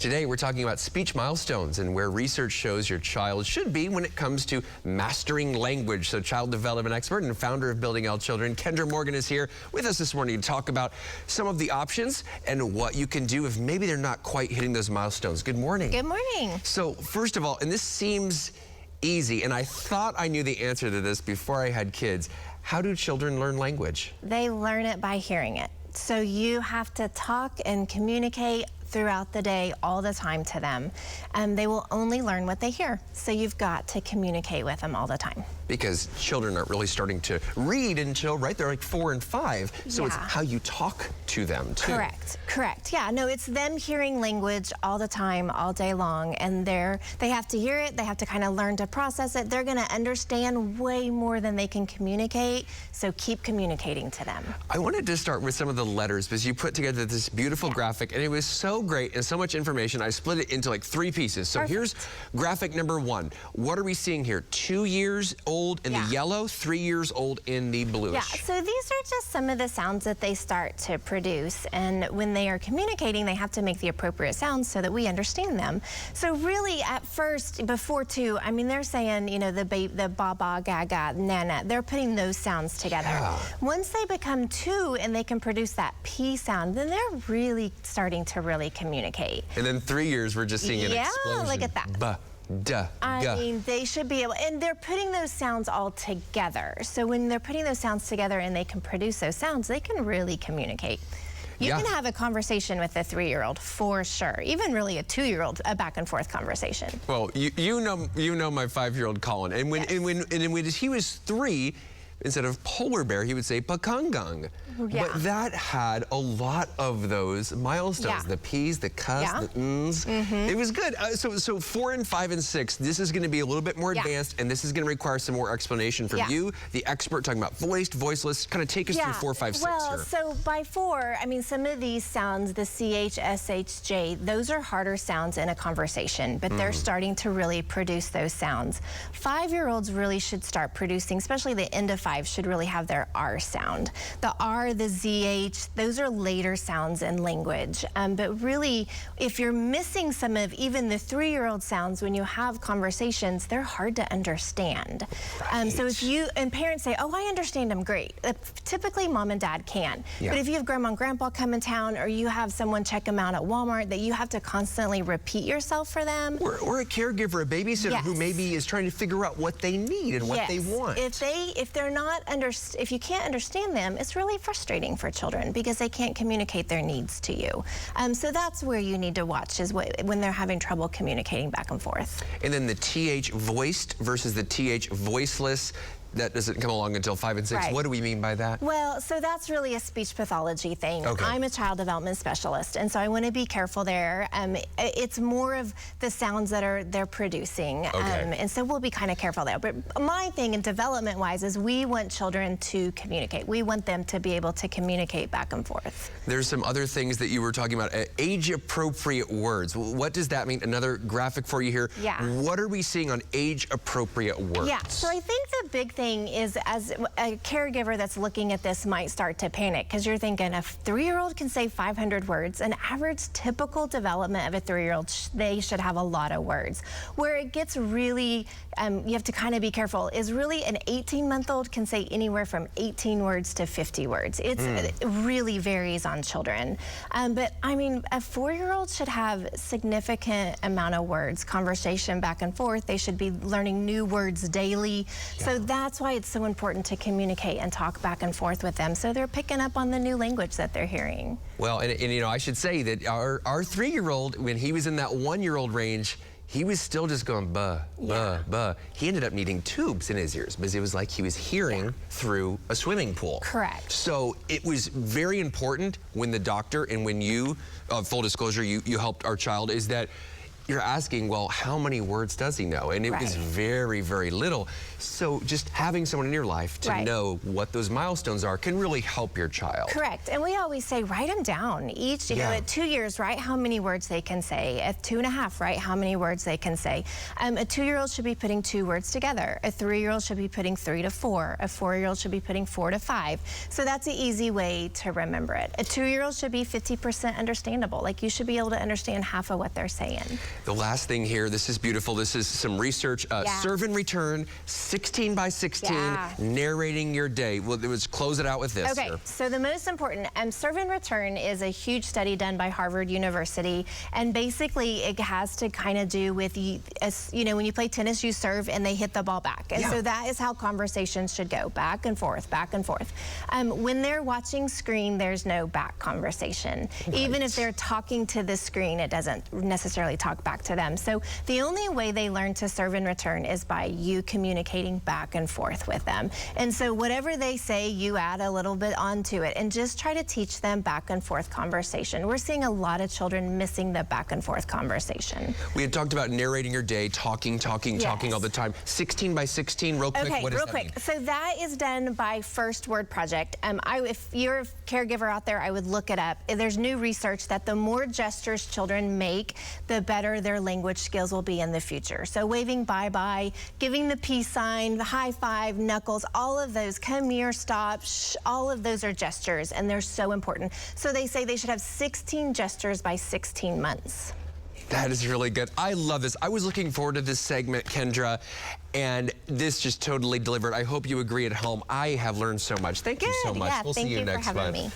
Today we're talking about speech milestones and where research shows your child should be when it comes to mastering language. So child development expert and founder of Building L Children, Kendra Morgan is here with us this morning to talk about some of the options and what you can do if maybe they're not quite hitting those milestones. Good morning. Good morning. So first of all, and this seems easy, and I thought I knew the answer to this before I had kids. How do children learn language? They learn it by hearing it. So you have to talk and communicate throughout the day all the time to them. They will only learn what they hear. So you've got to communicate with them all the time. Because children aren't really starting to read until, right, they're like 4 and 5. So yeah. It's how you talk to them too. Correct. Yeah, no, it's them hearing language all the time, all day long. And they have to hear it. They have to kind of learn to process it. They're going to understand way more than they can communicate. So keep communicating to them. I wanted to start with some of the letters because you put together this beautiful graphic and it was so great and so much information. I split it into like 3 pieces. So here's graphic number 1. What are we seeing here? 2 years old in the yellow, 3 years old in the bluish. Yeah, so these are just some of the sounds that they start to produce. And when they are communicating, they have to make the appropriate sounds so that we understand them. So really at first, before 2, I mean, they're saying, you know, the baba, gaga, nana, they're putting those sounds together. Yeah. Once they become 2 and they can produce that P sound, then they're really starting to really communicate. And then 3 years, we're just seeing an explosion. Yeah, look at that. I mean, they should be able, and they're putting those sounds all together. So when they're putting those sounds together and they can produce those sounds, they can really communicate. You can have a conversation with a 3-year-old for sure. Even really a 2-year-old, a back and forth conversation. Well, you know my 5-year-old Colin, and when he was 3. Instead of polar bear, he would say pakangang. Yeah. But that had a lot of those milestones. The P's, the K's, the N's. It was good. So 4 and 5 and 6, this is going to be a little bit more advanced, and this is going to require some more explanation from you, the expert, talking about voiced, voiceless. Kind of take us through 4, 5, 6 well, here. so by 4, I mean, some of these sounds, the CH, SH, J, those are harder sounds in a conversation, but they're starting to really produce those sounds. 5-year-olds really should start producing, especially the end of 5 should really have their R sound. The R, the ZH, those are later sounds in language. But really, if you're missing some of even the 3-year-old sounds when you have conversations, they're hard to understand. So if you, and parents say, oh, I understand them great. Typically, mom and dad can. But if you have grandma and grandpa come in town or you have someone check them out at Walmart that you have to constantly repeat yourself for them. Or a caregiver, a babysitter who maybe is trying to figure out what they need and what they want. If they're not if you can't understand them, it's really frustrating for children because they can't communicate their needs to you. So that's where you need to watch, is when they're having trouble communicating back and forth. And then the TH voiced versus the TH voiceless. That doesn't come along until 5 and 6. What do we mean by that? Well, so that's really a speech pathology thing. I'm a child development specialist, and so I want to be careful there. It's more of the sounds that they're producing, and so we'll be kind of careful there. But my thing, in development-wise, is we want children to communicate. We want them to be able to communicate back and forth. There's some other things that you were talking about. Age-appropriate words. What does that mean? Another graphic for you here. What are we seeing on age-appropriate words? So I think the big thing is, as a caregiver that's looking at this might start to panic because you're thinking a 3-year-old can say 500 words. An average typical development of a 3-year-old, they should have a lot of words. Where it gets really, you have to kind of be careful, is really an 18-month-old can say anywhere from 18 words to 50 words. It really varies on children. But I mean, a 4-year-old should have significant amount of words, conversation back and forth. They should be learning new words daily. So that's why it's so important to communicate and talk back and forth with them so they're picking up on the new language that they're hearing. Well, and you know, I should say that our 3-year-old, when he was in that 1-year-old range, he was still just going buh, buh, buh. He ended up needing tubes in his ears because it was like he was hearing through a swimming pool. Correct. So it was very important when the doctor and when you, full disclosure, you helped our child, is that you're asking, well, how many words does he know? And it was very, very little. So just having someone in your life to know what those milestones are can really help your child. Correct. And we always say, write them down. Each, you know, at 2 years, write how many words they can say. At 2.5, write how many words they can say. A 2-year-old should be putting 2 words together. A 3-year-old should be putting 3 to 4. A 4-year-old should be putting 4 to 5. So that's an easy way to remember it. A 2-year-old should be 50% understandable. Like, you should be able to understand half of what they're saying. The last thing here, this is beautiful. This is some research. Serve and return, 16 by 16, narrating your day. Well, let's close it out with this. Okay, so the most important, serve and return is a huge study done by Harvard University. And basically, it has to kind of do with, you know, when you play tennis, you serve and they hit the ball back. And so that is how conversations should go, back and forth, back and forth. When they're watching screen, there's no back conversation. Even if they're talking to the screen, it doesn't necessarily talk back to them. So the only way they learn to serve and return is by you communicating back and forth with them. And so whatever they say, you add a little bit onto it and just try to teach them back and forth conversation. We're seeing a lot of children missing the back and forth conversation. We had talked about narrating your day, talking all the time. 16 by 16, real quick, what does that mean? So that is done by First Word Project. If you're a caregiver out there, I would look it up. There's new research that the more gestures children make, the better their language skills will be in the future. So waving bye-bye, giving the peace sign, the high five, knuckles, all of those, come here, stop, shh, all of those are gestures, and they're so important. So they say they should have 16 gestures by 16 months. That is really good. I love this. I was looking forward to this segment, Kendra, and this just totally delivered. I hope you agree at home. I have learned so much. Thank you so much. We'll see you next month.